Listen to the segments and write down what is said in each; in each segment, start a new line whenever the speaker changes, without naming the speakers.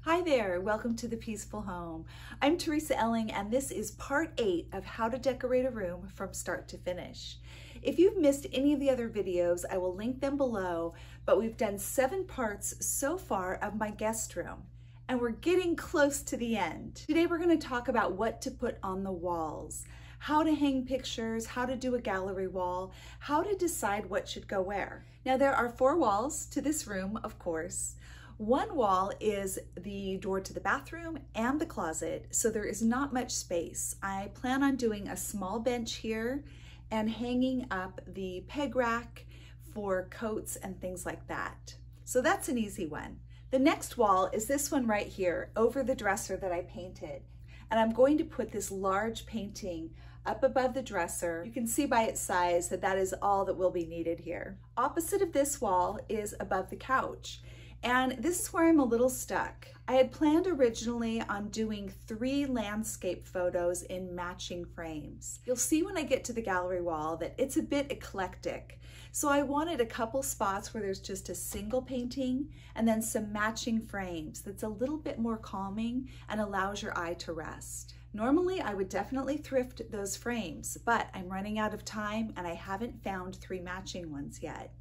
Hi there, welcome to The Peaceful Home. I'm Teresa Elling and this is part 8 of how to decorate a room from start to finish. If you've missed any of the other videos, I will link them below, but we've done 7 parts so far of my guest room and we're getting close to the end. Today we're going to talk about what to put on the walls, how to hang pictures, how to do a gallery wall, how to decide what should go where. Now there are 4 walls to this room, of course. One wall is the door to the bathroom and the closet, so there is not much space. I plan on doing a small bench here and hanging up the peg rack for coats and things like that. So that's an easy one. The next wall is this one right here over the dresser that I painted. And I'm going to put this large painting up above the dresser. You can see by its size that that is all that will be needed here. Opposite of this wall is above the couch. And this is where I'm a little stuck. I had planned originally on doing 3 landscape photos in matching frames. You'll see when I get to the gallery wall that it's a bit eclectic. So I wanted a couple spots where there's just a single painting and then some matching frames that's a little bit more calming and allows your eye to rest. Normally I would definitely thrift those frames, but I'm running out of time and I haven't found 3 matching ones yet.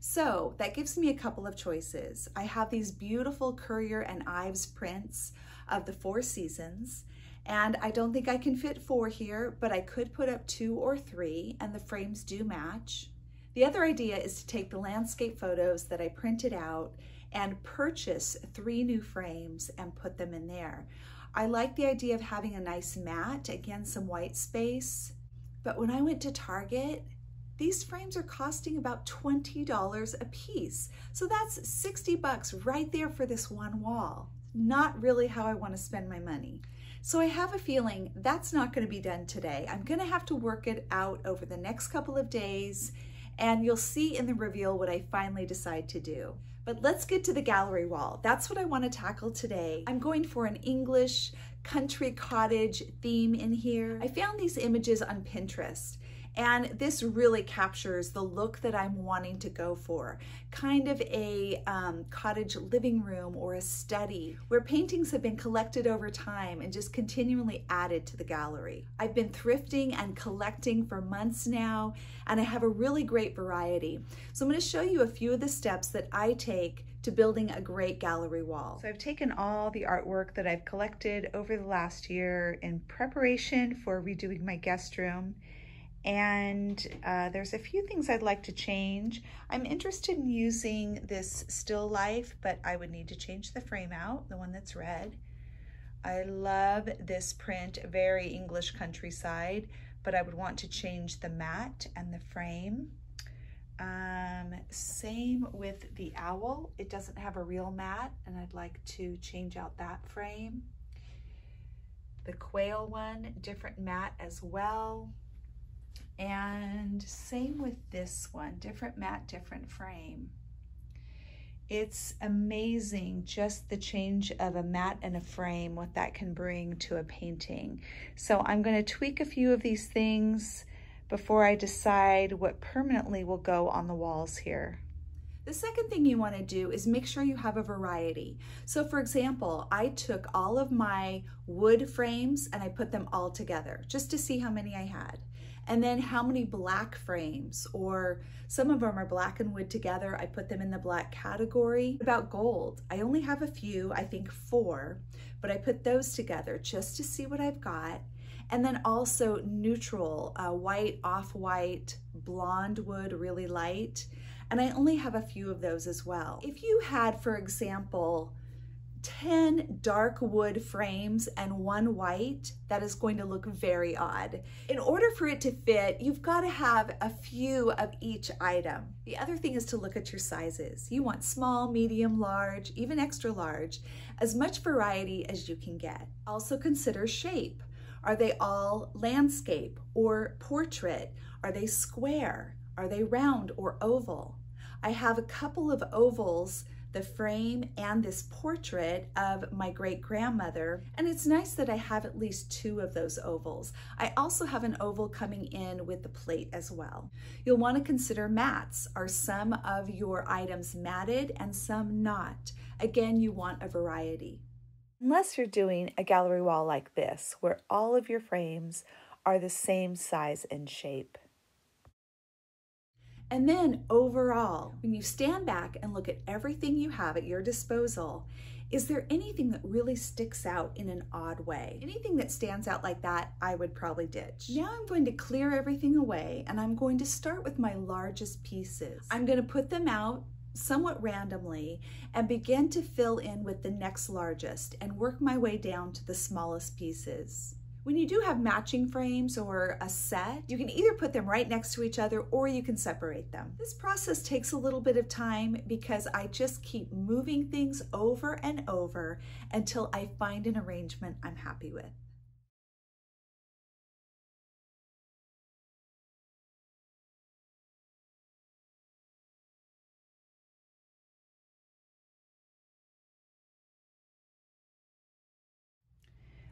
So that gives me a couple of choices. I have these beautiful Currier and Ives prints of the 4 seasons, and I don't think I can fit 4 here, but I could put up 2 or 3, and the frames do match. The other idea is to take the landscape photos that I printed out and purchase 3 new frames and put them in there. I like the idea of having a nice mat, again, some white space, but when I went to Target, these frames are costing about $20 a piece. So that's 60 bucks right there for this one wall. Not really how I want to spend my money. So I have a feeling that's not going to be done today. I'm going to have to work it out over the next couple of days, and you'll see in the reveal what I finally decide to do. But let's get to the gallery wall. That's what I want to tackle today. I'm going for an English country cottage theme in here. I found these images on Pinterest. And this really captures the look that I'm wanting to go for. Kind of a cottage living room or a study where paintings have been collected over time and just continually added to the gallery. I've been thrifting and collecting for months now, and I have a really great variety. So I'm going to show you a few of the steps that I take to building a great gallery wall. So I've taken all the artwork that I've collected over the last year in preparation for redoing my guest room. And there's a few things I'd like to change. I'm interested in using this still life, but I would need to change the frame out, the one that's red. I love this print, very English countryside, but I would want to change the mat and the frame. Same with the owl. It doesn't have a real mat, and I'd like to change out that frame. The quail one, different mat as well. And same with this one, different mat, different frame. It's amazing just the change of a mat and a frame, what that can bring to a painting. So I'm going to tweak a few of these things before I decide what permanently will go on the walls here. The second thing you want to do is make sure you have a variety. So for example, I took all of my wood frames and I put them all together just to see how many I had. And then how many black frames, or some of them are black and wood together. I put them in the black category. About gold, I only have a few, I think 4, but I put those together just to see what I've got. And then also neutral, white, off-white, blonde wood, really light. And I only have a few of those as well. If you had, for example, 10 dark wood frames and 1 white, that is going to look very odd. In order for it to fit, you've got to have a few of each item. The other thing is to look at your sizes. You want small, medium, large, even extra large, as much variety as you can get. Also consider shape. Are they all landscape or portrait? Are they square? Are they round or oval? I have a couple of ovals, the frame and this portrait of my great-grandmother, and it's nice that I have at least 2 of those ovals. I also have an oval coming in with the plate as well. You'll want to consider mats. Are some of your items matted and some not? Again, you want a variety. Unless you're doing a gallery wall like this, where all of your frames are the same size and shape. And then overall, when you stand back and look at everything you have at your disposal, is there anything that really sticks out in an odd way? Anything that stands out like that, I would probably ditch. Now I'm going to clear everything away, and I'm going to start with my largest pieces. I'm going to put them out somewhat randomly and begin to fill in with the next largest and work my way down to the smallest pieces. When you do have matching frames or a set, you can either put them right next to each other or you can separate them. This process takes a little bit of time because I just keep moving things over and over until I find an arrangement I'm happy with.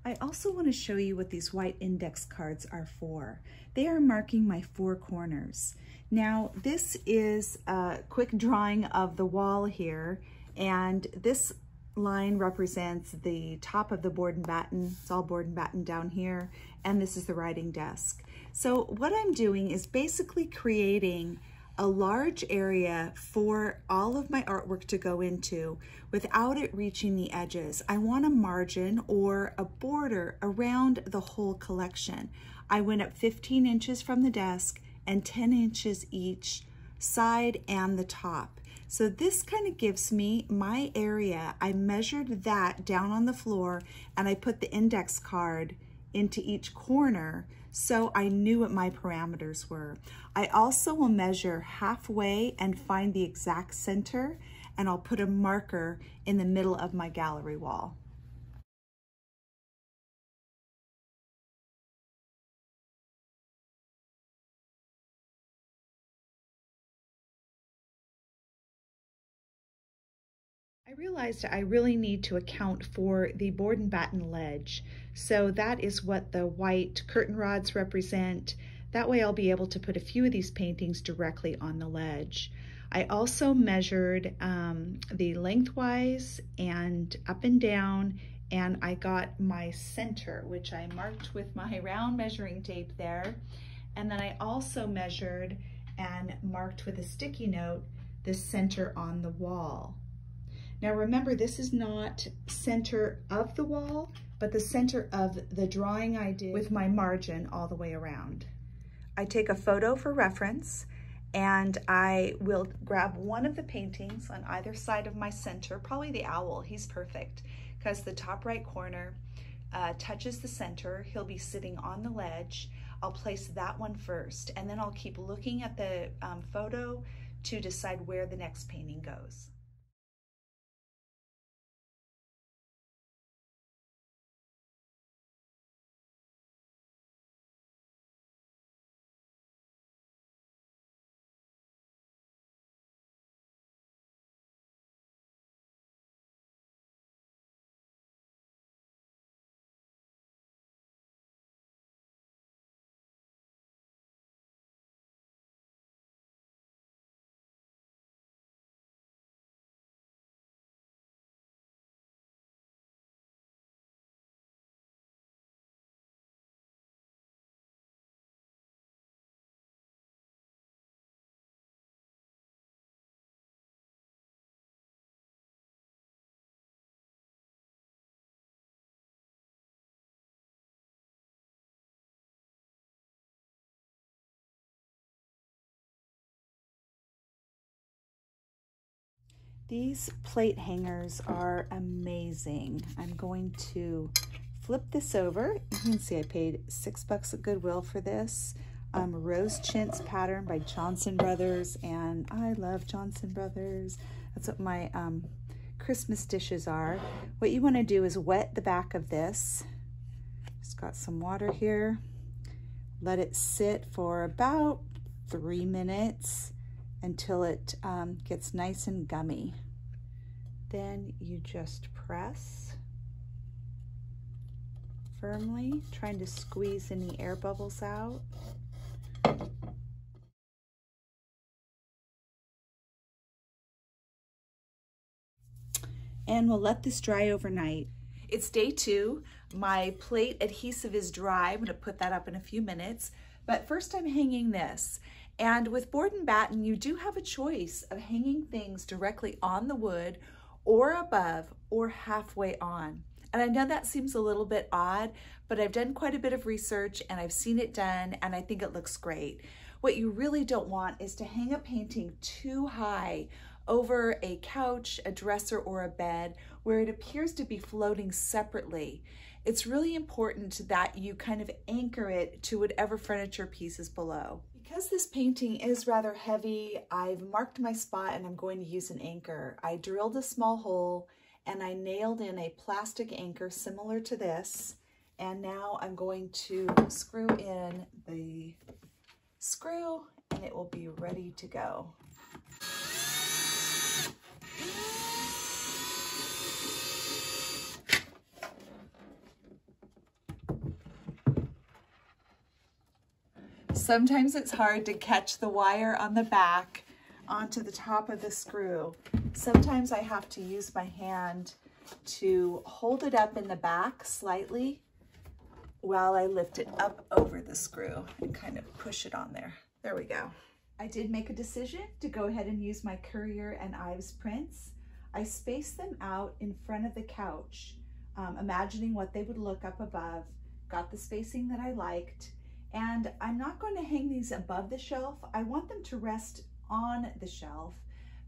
I also want to show you what these white index cards are for. They are marking my 4 corners. Now, this is a quick drawing of the wall here, and this line represents the top of the board and batten. It's all board and batten down here, and this is the writing desk. So what I'm doing is basically creating a large area for all of my artwork to go into without it reaching the edges. I want a margin or a border around the whole collection. I went up 15 inches from the desk and 10 inches each side and the top. So this kind of gives me my area. I measured that down on the floor and I put the index card into each corner so I knew what my parameters were. I also will measure halfway and find the exact center, and I'll put a marker in the middle of my gallery wall. I realized I really need to account for the board and batten ledge. So that is what the white curtain rods represent. That way I'll be able to put a few of these paintings directly on the ledge. I also measured the lengthwise and up and down, and I got my center, which I marked with my round measuring tape there. And then I also measured and marked with a sticky note the center on the wall. Now remember, this is not center of the wall, but the center of the drawing I did with my margin all the way around. I take a photo for reference, and I will grab one of the paintings on either side of my center, probably the owl. He's perfect because the top right corner touches the center. He'll be sitting on the ledge. I'll place that one first, and then I'll keep looking at the photo to decide where the next painting goes. These plate hangers are amazing. I'm going to flip this over. You can see I paid $6 at Goodwill for this. Rose chintz pattern by Johnson Brothers, and I love Johnson Brothers. That's what my Christmas dishes are. What you want to do is wet the back of this. Just got some water here. Let it sit for about 3 minutes until it gets nice and gummy. Then you just press firmly, trying to squeeze any air bubbles out. And we'll let this dry overnight. It's day 2. My plate adhesive is dry. I'm gonna put that up in a few minutes. But first I'm hanging this. And with board and batten, you do have a choice of hanging things directly on the wood or above or halfway on. And I know that seems a little bit odd, but I've done quite a bit of research and I've seen it done and I think it looks great. What you really don't want is to hang a painting too high over a couch, a dresser, or a bed where it appears to be floating separately. It's really important that you kind of anchor it to whatever furniture piece is below. Because this painting is rather heavy, I've marked my spot and I'm going to use an anchor. I drilled a small hole and I nailed in a plastic anchor similar to this. And now I'm going to screw in the screw and it will be ready to go. Sometimes it's hard to catch the wire on the back onto the top of the screw. Sometimes I have to use my hand to hold it up in the back slightly while I lift it up over the screw and kind of push it on there. There we go. I did make a decision to go ahead and use my Currier and Ives prints. I spaced them out in front of the couch, imagining what they would look up above, got the spacing that I liked, and I'm not going to hang these above the shelf. I want them to rest on the shelf,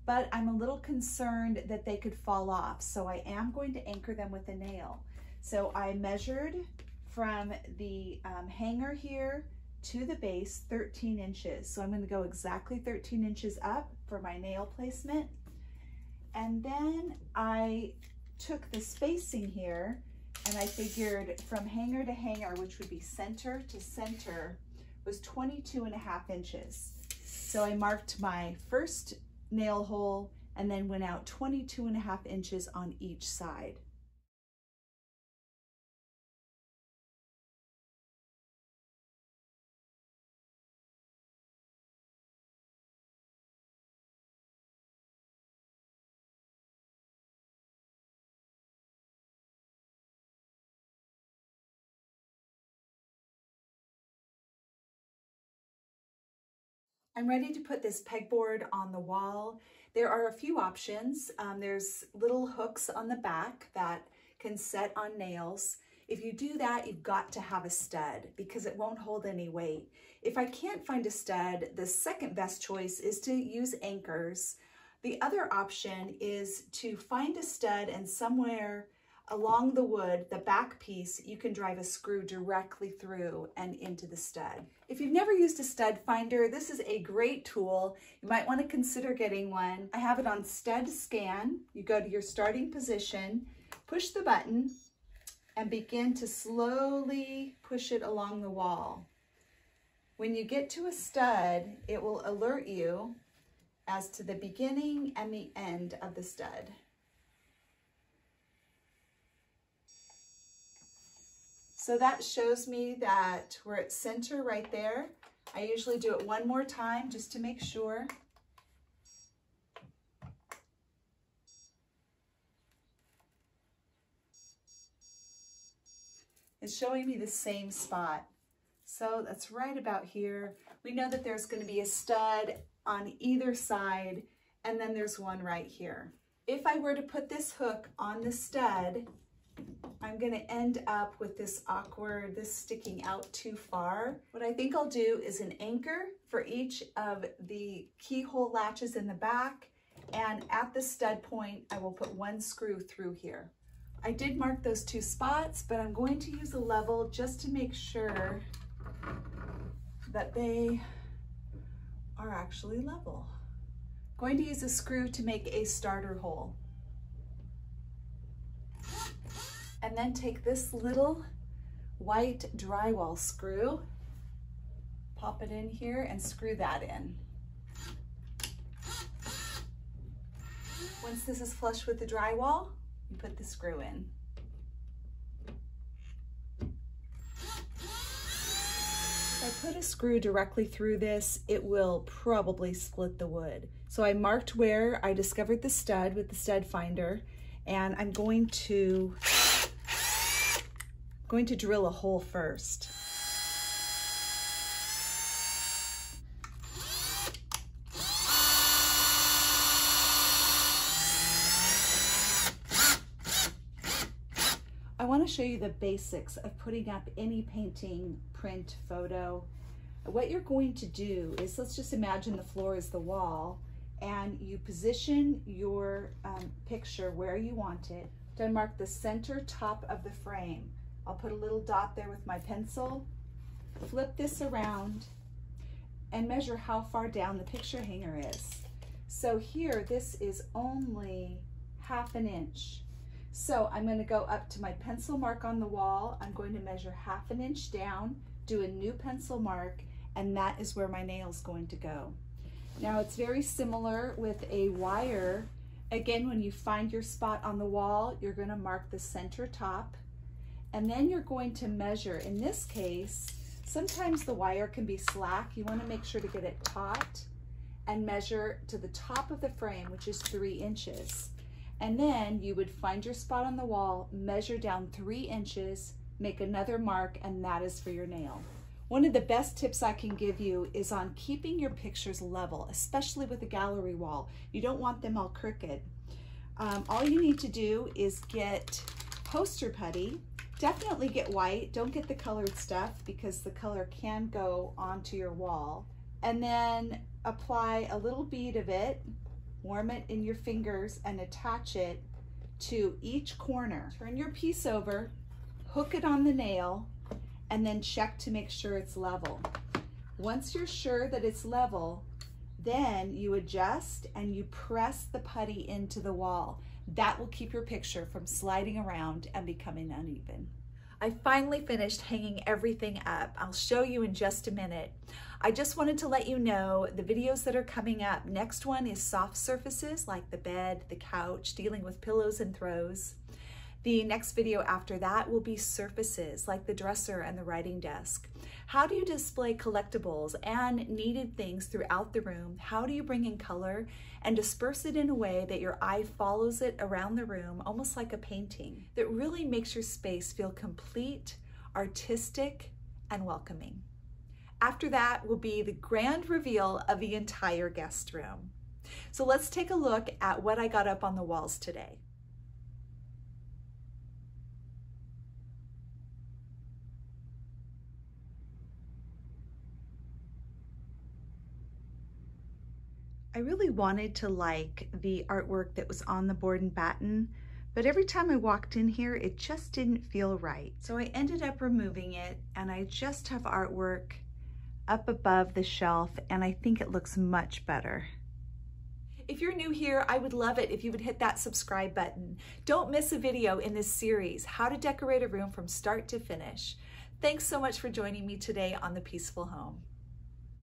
but I'm a little concerned that they could fall off, so I am going to anchor them with a nail. So I measured from the hanger here to the base 13 inches. So I'm going to go exactly 13 inches up for my nail placement. And then I took the spacing here and I figured from hanger to hanger, which would be center to center, was 22.5 inches. So I marked my first nail hole and then went out 22.5 inches on each side. I'm ready to put this pegboard on the wall. There are a few options. There's little hooks on the back that can set on nails. If you do that, you've got to have a stud because it won't hold any weight. If I can't find a stud, the second best choice is to use anchors. The other option is to find a stud and somewhere along the wood, the back piece, you can drive a screw directly through and into the stud. If you've never used a stud finder, this is a great tool. You might want to consider getting one. I have it on Stud Scan. You go to your starting position, push the button, and begin to slowly push it along the wall. When you get to a stud, it will alert you as to the beginning and the end of the stud. So that shows me that we're at center right there. I usually do it one more time just to make sure. It's showing me the same spot. So that's right about here. We know that there's going to be a stud on either side, and then there's one right here. If I were to put this hook on the stud, I'm going to end up with this sticking out too far. What I think I'll do is an anchor for each of the keyhole latches in the back, and at the stud point, I will put one screw through here. I did mark those two spots, but I'm going to use a level just to make sure that they are actually level. I'm going to use a screw to make a starter hole. And then take this little white drywall screw, pop it in here and screw that in. Once this is flush with the drywall, you put the screw in. If I put a screw directly through this, it will probably split the wood. So I marked where I discovered the stud with the stud finder, and I'm going to going to drill a hole first. I want to show you the basics of putting up any painting, print, photo. What you're going to do is, let's just imagine the floor is the wall, and you position your picture where you want it. Then mark the center top of the frame. I'll put a little dot there with my pencil, flip this around, and measure how far down the picture hanger is. So here, this is only ½ an inch. So I'm going to go up to my pencil mark on the wall. I'm going to measure ½ an inch down, do a new pencil mark, and that is where my nail's going to go. Now it's very similar with a wire. Again, when you find your spot on the wall, you're going to mark the center top, and then you're going to measure. In this case, sometimes the wire can be slack. You want to make sure to get it taut and measure to the top of the frame, which is 3 inches. And then you would find your spot on the wall, measure down 3 inches, make another mark, and that is for your nail. One of the best tips I can give you is on keeping your pictures level, especially with a gallery wall. You don't want them all crooked. All you need to do is get poster putty. Definitely get white. Don't get the colored stuff because the color can go onto your wall. And then apply a little bead of it, warm it in your fingers, and attach it to each corner. Turn your piece over, hook it on the nail, and then check to make sure it's level. Once you're sure that it's level, then you adjust and you press the putty into the wall. That will keep your picture from sliding around and becoming uneven. I finally finished hanging everything up. I'll show you in just a minute. I just wanted to let you know the videos that are coming up. Next one is soft surfaces like the bed, the couch, dealing with pillows and throws. The next video after that will be surfaces like the dresser and the writing desk. How do you display collectibles and needed things throughout the room? How do you bring in color and disperse it in a way that your eye follows it around the room, almost like a painting, that really makes your space feel complete, artistic, and welcoming? After that will be the grand reveal of the entire guest room. So let's take a look at what I got up on the walls today. I really wanted to like the artwork that was on the board and batten, but every time I walked in here, it just didn't feel right. So I ended up removing it, and I just have artwork up above the shelf, and I think it looks much better. If you're new here, I would love it if you would hit that subscribe button. Don't miss a video in this series, How to Decorate a Room from Start to Finish. Thanks so much for joining me today on The Peaceful Home.